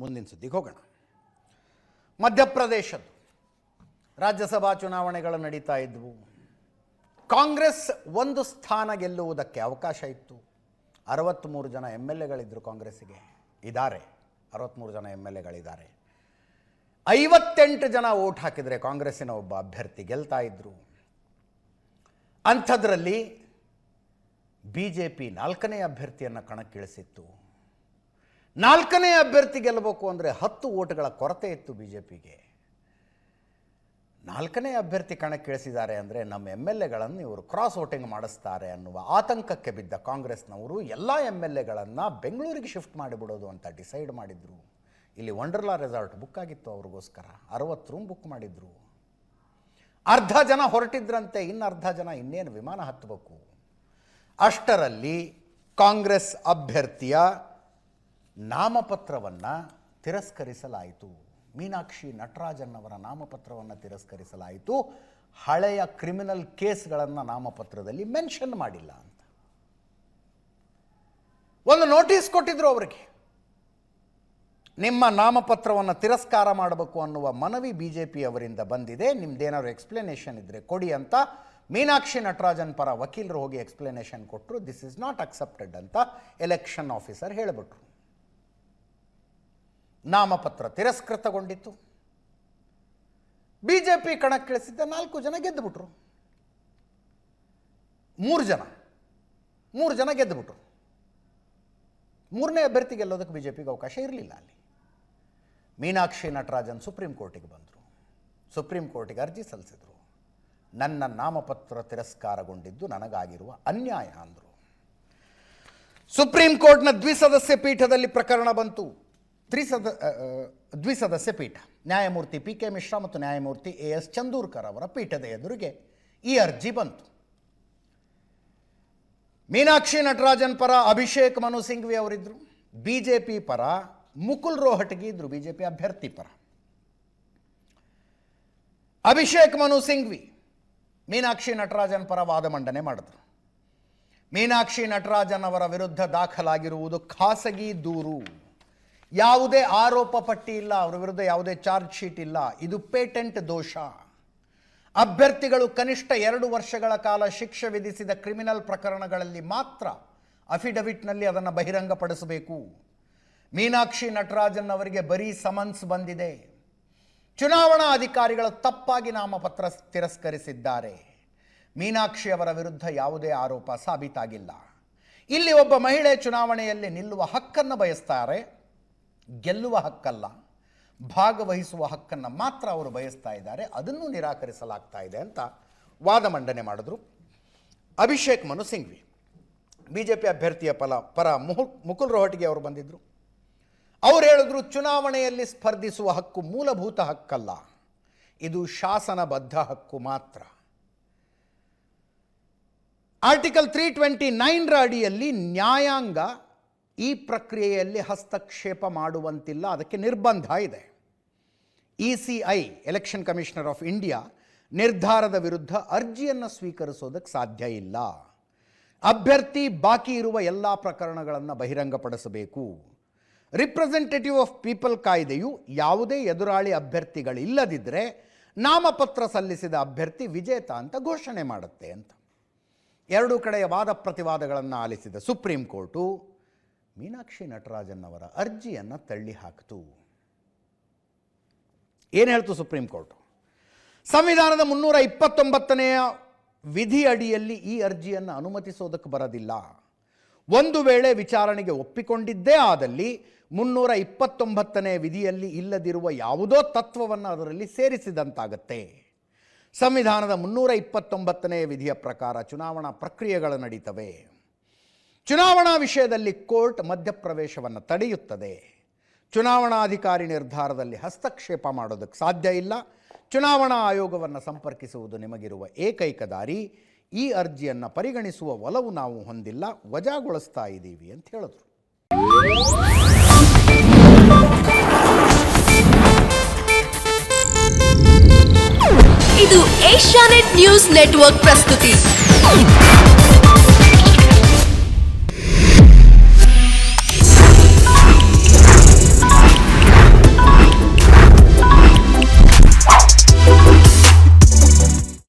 ಮುಂದಿನ ಸುದ್ದಿಗೆ ಹೋಗೋಣ. ಮಧ್ಯಪ್ರದೇಶದ ರಾಜ್ಯಸಭಾ ಚುನಾವಣೆಗಳು ನಡೀತಾ ಇದ್ವು. ಕಾಂಗ್ರೆಸ್ ಒಂದು ಸ್ಥಾನ ಗೆಲ್ಲುವುದಕ್ಕೆ ಅವಕಾಶ ಇತ್ತು. 63 ಜನ MLAಗಳಿದ್ದರು ಕಾಂಗ್ರೆಸ್ಸಿಗೆ, ಇದ್ದಾರೆ 63 ಜನ MLAಗಳಿದ್ದಾರೆ. 58 ಜನ ವೋಟ್ ಹಾಕಿದರೆ ಕಾಂಗ್ರೆಸ್ಸಿನ ಒಬ್ಬ ಅಭ್ಯರ್ಥಿ ಗೆಲ್ತಾ ಇದ್ದರು. ಅಂಥದ್ರಲ್ಲಿ BJP 4ನೇ ಅಭ್ಯರ್ಥಿಯನ್ನು ಕಣಕ್ಕಿಳಿಸಿತ್ತು. 4ನೇ ಅಭ್ಯರ್ಥಿ ಗೆಲ್ಲಬೇಕು ಅಂದರೆ 10 ವೋಟ್ಗಳ ಕೊರತೆ ಇತ್ತು BJPಗೆ. 4ನೇ ಅಭ್ಯರ್ಥಿ ಕಣಕ್ಕಿಳಿಸಿದ್ದಾರೆ ಅಂದರೆ ನಮ್ಮ MLAಗಳನ್ನು ಇವರು ಕ್ರಾಸ್ ವೋಟಿಂಗ್ ಮಾಡಿಸ್ತಾರೆ ಅನ್ನುವ ಆತಂಕಕ್ಕೆ ಬಿದ್ದ ಕಾಂಗ್ರೆಸ್ನವರು ಎಲ್ಲ MLAಗಳನ್ನು ಬೆಂಗಳೂರಿಗೆ ಶಿಫ್ಟ್ ಮಾಡಿಬಿಡೋದು ಅಂತ ಡಿಸೈಡ್ ಮಾಡಿದರು. ಇಲ್ಲಿ ವಂಡರ್ಲಾ ರೆಸಾರ್ಟ್ ಬುಕ್ ಆಗಿತ್ತು ಅವ್ರಿಗೋಸ್ಕರ, 60 ರೂಮ್ ಬುಕ್ ಮಾಡಿದ್ರು. ಅರ್ಧ ಜನ ಹೊರಟಿದ್ರಂತೆ, ಇನ್ನು ಅರ್ಧ ಜನ ಇನ್ನೇನು ವಿಮಾನ ಹತ್ತಬೇಕು. ಅಷ್ಟರಲ್ಲಿ ಕಾಂಗ್ರೆಸ್ ಅಭ್ಯರ್ಥಿಯ ನಾಮಪತ್ರವನ್ನು ತಿರಸ್ಕರಿಸಲಾಯಿತು. ಮೀನಾಕ್ಷಿ ನಟರಾಜನ್ ಅವರ ನಾಮಪತ್ರವನ್ನು ತಿರಸ್ಕರಿಸಲಾಯಿತು. ಹಳೆಯ ಕ್ರಿಮಿನಲ್ ಕೇಸ್ಗಳನ್ನು ನಾಮಪತ್ರದಲ್ಲಿ ಮೆನ್ಷನ್ ಮಾಡಿಲ್ಲ ಅಂತ ಒಂದು ನೋಟಿಸ್ ಕೊಟ್ಟಿದ್ರು ಅವರಿಗೆ. ನಿಮ್ಮ ನಾಮಪತ್ರವನ್ನು ತಿರಸ್ಕಾರ ಮಾಡಬೇಕು ಅನ್ನುವ ಮನವಿ BJP ಅವರಿಂದ ಬಂದಿದೆ, ನಿಮ್ದೇನಾದ್ರು ಎಕ್ಸ್ಪ್ಲನೇಷನ್ ಇದ್ದರೆ ಕೊಡಿ ಅಂತ ಮೀನಾಕ್ಷಿ ನಟರಾಜನ್ ಪರ ವಕೀಲರು ಹೋಗಿ ಎಕ್ಸ್ಪ್ಲನೇಷನ್ ಕೊಟ್ಟರು. ದಿಸ್ ಇಸ್ ನಾಟ್ ಅಕ್ಸೆಪ್ಟೆಡ್ ಅಂತ ಎಲೆಕ್ಷನ್ ಆಫೀಸರ್ ಹೇಳಿಬಿಟ್ರು. ನಾಮಪತ್ರ ತಿರಸ್ಕೃತಗೊಂಡಿತ್ತು. BJP ಕಣಕ್ಕಿಳಿಸಿದ್ದ 4 ಜನ ಗೆದ್ದುಬಿಟ್ರು. 3 ಜನ ಗೆದ್ದುಬಿಟ್ರು. 3ನೇ ಅಭ್ಯರ್ಥಿ ಗೆಲ್ಲೋದಕ್ಕೆ BJPಗೆ ಅವಕಾಶ ಇರಲಿಲ್ಲ. ಅಲ್ಲಿ ಮೀನಾಕ್ಷಿ ನಟರಾಜನ್ ಸುಪ್ರೀಂ ಕೋರ್ಟಿಗೆ ಬಂದರು. ಸುಪ್ರೀಂ ಕೋರ್ಟಿಗೆ ಅರ್ಜಿ ಸಲ್ಲಿಸಿದರು. ನನ್ನ ನಾಮಪತ್ರ ತಿರಸ್ಕಾರಗೊಂಡಿದ್ದು ನನಗಾಗಿರುವ ಅನ್ಯಾಯ ಅಂದರು. ಸುಪ್ರೀಂ ಕೋರ್ಟ್ನ ದ್ವಿಸದಸ್ಯ ಪೀಠದಲ್ಲಿ ಪ್ರಕರಣ ಬಂತು. ದ್ವಿಸದಸ್ಯ ಪೀಠ, ನ್ಯಾಯಮೂರ್ತಿ PK ಮಿಶ್ರಾ ಮತ್ತು ನ್ಯಾಯಮೂರ್ತಿ AS ಚಂದೂರ್ಕರ್ ಅವರ ಪೀಠದ ಎದುರಿಗೆ ಈ ಅರ್ಜಿ ಬಂತು. ಮೀನಾಕ್ಷಿ ನಟರಾಜನ್ ಪರ ಅಭಿಷೇಕ್ ಮನು ಸಿಂಘ್ವಿ ಅವರಿದ್ದರು. BJP ಪರ ಮುಕುಲ್ ರೋಹಟಗಿ ಇದ್ರು, BJP ಅಭ್ಯರ್ಥಿ ಪರ. ಅಭಿಷೇಕ್ ಮನು ಸಿಂಘ್ವಿ ಮೀನಾಕ್ಷಿ ನಟರಾಜನ್ ಪರ ವಾದ ಮಂಡನೆ ಮಾಡಿದ್ರು. ಮೀನಾಕ್ಷಿ ನಟರಾಜನ್ ಅವರ ವಿರುದ್ಧ ದಾಖಲಾಗಿರುವುದು ಖಾಸಗಿ ದೂರು, ಯಾವುದೇ ಆರೋಪ ಪಟ್ಟಿ ಇಲ್ಲ, ಅವರ ವಿರುದ್ಧ ಯಾವುದೇ ಚಾರ್ಜ್ ಶೀಟ್ ಇಲ್ಲ. ಇದು ಪೇಟೆಂಟ್ ದೋಷ. ಅಭ್ಯರ್ಥಿಗಳು ಕನಿಷ್ಠ 2 ವರ್ಷಗಳ ಕಾಲ ಶಿಕ್ಷೆ ವಿಧಿಸಿದ ಕ್ರಿಮಿನಲ್ ಪ್ರಕರಣಗಳಲ್ಲಿ ಮಾತ್ರ ಅಫಿಡವಿಟ್ನಲ್ಲಿ ಅದನ್ನು ಬಹಿರಂಗಪಡಿಸಬೇಕು. ಮೀನಾಕ್ಷಿ ನಟರಾಜನ್ ಅವರಿಗೆ ಬರೀ ಸಮನ್ಸ್ ಬಂದಿದೆ. ಚುನಾವಣಾ ಅಧಿಕಾರಿಗಳು ತಪ್ಪಾಗಿ ನಾಮಪತ್ರ ತಿರಸ್ಕರಿಸಿದ್ದಾರೆ. ಮೀನಾಕ್ಷಿ ಅವರ ವಿರುದ್ಧ ಯಾವುದೇ ಆರೋಪ ಸಾಬೀತಾಗಿಲ್ಲ. ಇಲ್ಲಿ ಒಬ್ಬ ಮಹಿಳೆ ಚುನಾವಣೆಯಲ್ಲಿ ನಿಲ್ಲುವ ಹಕ್ಕನ್ನು ಬಯಸ್ತಾರೆ, ಗೆಲ್ಲುವ ಹಕ್ಕಲ್ಲ, ಭಾಗವಹಿಸುವ ಹಕ್ಕನ್ನು ಮಾತ್ರ ಅವರು ಬಯಸ್ತಾ ಇದ್ದಾರೆ. ಅದನ್ನು ನಿರಾಕರಿಸಲಾಗ್ತಾ ಇದೆ ಅಂತ ವಾದ ಮಂಡನೆ ಮಾಡಿದ್ರು ಅಭಿಷೇಕ್ ಮನು ಸಿಂಘ್ವಿ. BJP ಅಭ್ಯರ್ಥಿಯ ಪರ ಮುಕುಲ್ ರೋಹಟಗಿ ಅವರು ಬಂದಿದ್ದರು. ಅವರು ಹೇಳಿದ್ರು, ಚುನಾವಣೆಯಲ್ಲಿ ಸ್ಪರ್ಧಿಸುವ ಹಕ್ಕು ಮೂಲಭೂತ ಹಕ್ಕಲ್ಲ, ಇದು ಶಾಸನಬದ್ಧ ಹಕ್ಕು ಮಾತ್ರ. ಆರ್ಟಿಕಲ್ 329 ಅಡಿಯಲ್ಲಿ ನ್ಯಾಯಾಂಗ ಈ ಪ್ರಕ್ರಿಯೆಯಲ್ಲಿ ಹಸ್ತಕ್ಷೇಪ ಮಾಡುವಂತಿಲ್ಲ, ಅದಕ್ಕೆ ನಿರ್ಬಂಧ ಇದೆ. ECI election commissioner of India ನಿರ್ಧಾರದ ವಿರುದ್ಧ ಅರ್ಜಿಯನ್ನು ಸ್ವೀಕರಿಸೋದಕ್ಕೆ ಸಾಧ್ಯ ಇಲ್ಲ. ಅಭ್ಯರ್ಥಿ ಬಾಕಿ ಇರುವ ಎಲ್ಲ ಪ್ರಕರಣಗಳನ್ನು ಬಹಿರಂಗಪಡಿಸಬೇಕು. ರಿಪ್ರೆಸೆಂಟೇಟಿವ್ ಆಫ್ ಪೀಪಲ್ ಕಾಯ್ದೆಯು ಯಾವುದೇ ಎದುರಾಳಿ ಅಭ್ಯರ್ಥಿಗಳಿಲ್ಲದಿದ್ದರೆ ನಾಮಪತ್ರ ಸಲ್ಲಿಸಿದ ಅಭ್ಯರ್ಥಿ ವಿಜೇತ ಅಂತ ಘೋಷಣೆ ಮಾಡುತ್ತೆ ಅಂತ. 2 ಕಡೆಯ ವಾದ ಪ್ರತಿವಾದಗಳನ್ನು ಆಲಿಸಿದ ಸುಪ್ರೀಂ ಕೋರ್ಟು ಮೀನಾಕ್ಷಿ ನಟರಾಜನ್ ಅವರ ಅರ್ಜಿಯನ್ನು ತಳ್ಳಿ ಹಾಕಿತು. ಏನು ಹೇಳ್ತು ಸುಪ್ರೀಂ ಕೋರ್ಟು? ಸಂವಿಧಾನದ 329ನೇ ವಿಧಿ ಅಡಿಯಲ್ಲಿ ಈ ಅರ್ಜಿಯನ್ನು ಅನುಮತಿಸೋದಕ್ಕೆ ಬರೋದಿಲ್ಲ. ಒಂದು ವೇಳೆ ವಿಚಾರಣೆಗೆ ಒಪ್ಪಿಕೊಂಡಿದ್ದೇ ಆದಲ್ಲಿ 329ನೇ ವಿಧಿಯಲ್ಲಿ ಇಲ್ಲದಿರುವ ಯಾವುದೋ ತತ್ವವನ್ನು ಅದರಲ್ಲಿ ಸೇರಿಸಿದಂತಾಗತ್ತೆ. ಸಂವಿಧಾನದ 329ನೇ ವಿಧಿಯ ಪ್ರಕಾರ ಚುನಾವಣಾ ಪ್ರಕ್ರಿಯೆಗಳು ನಡೀತವೆ. ಚುನಾವಣಾ ವಿಷಯದಲ್ಲಿ ಕೋರ್ಟ್ ಮಧ್ಯಪ್ರವೇಶವನ್ನು ತಡೆಯುತ್ತದೆ. ಚುನಾವಣಾಧಿಕಾರಿ ನಿರ್ಧಾರದಲ್ಲಿ ಹಸ್ತಕ್ಷೇಪ ಮಾಡೋದಕ್ಕೆ ಸಾಧ್ಯ ಇಲ್ಲ. ಚುನಾವಣಾ ಆಯೋಗವನ್ನು ಸಂಪರ್ಕಿಸುವುದು ನಿಮಗಿರುವ ಏಕೈಕ ದಾರಿ. ಈ ಅರ್ಜಿಯನ್ನು ಪರಿಗಣಿಸುವ ಒಲವು ನಾವು ಹೊಂದಿಲ್ಲ, ವಜಾಗೊಳಿಸ್ತಾ ಇದ್ದೀವಿ ಅಂತ ಹೇಳಿದ್ರು. ಇದು ಏಷ್ಯಾನೆಟ್ ನ್ಯೂಸ್ ನೆಟ್ವರ್ಕ್ ಪ್ರಸ್ತುತಿ.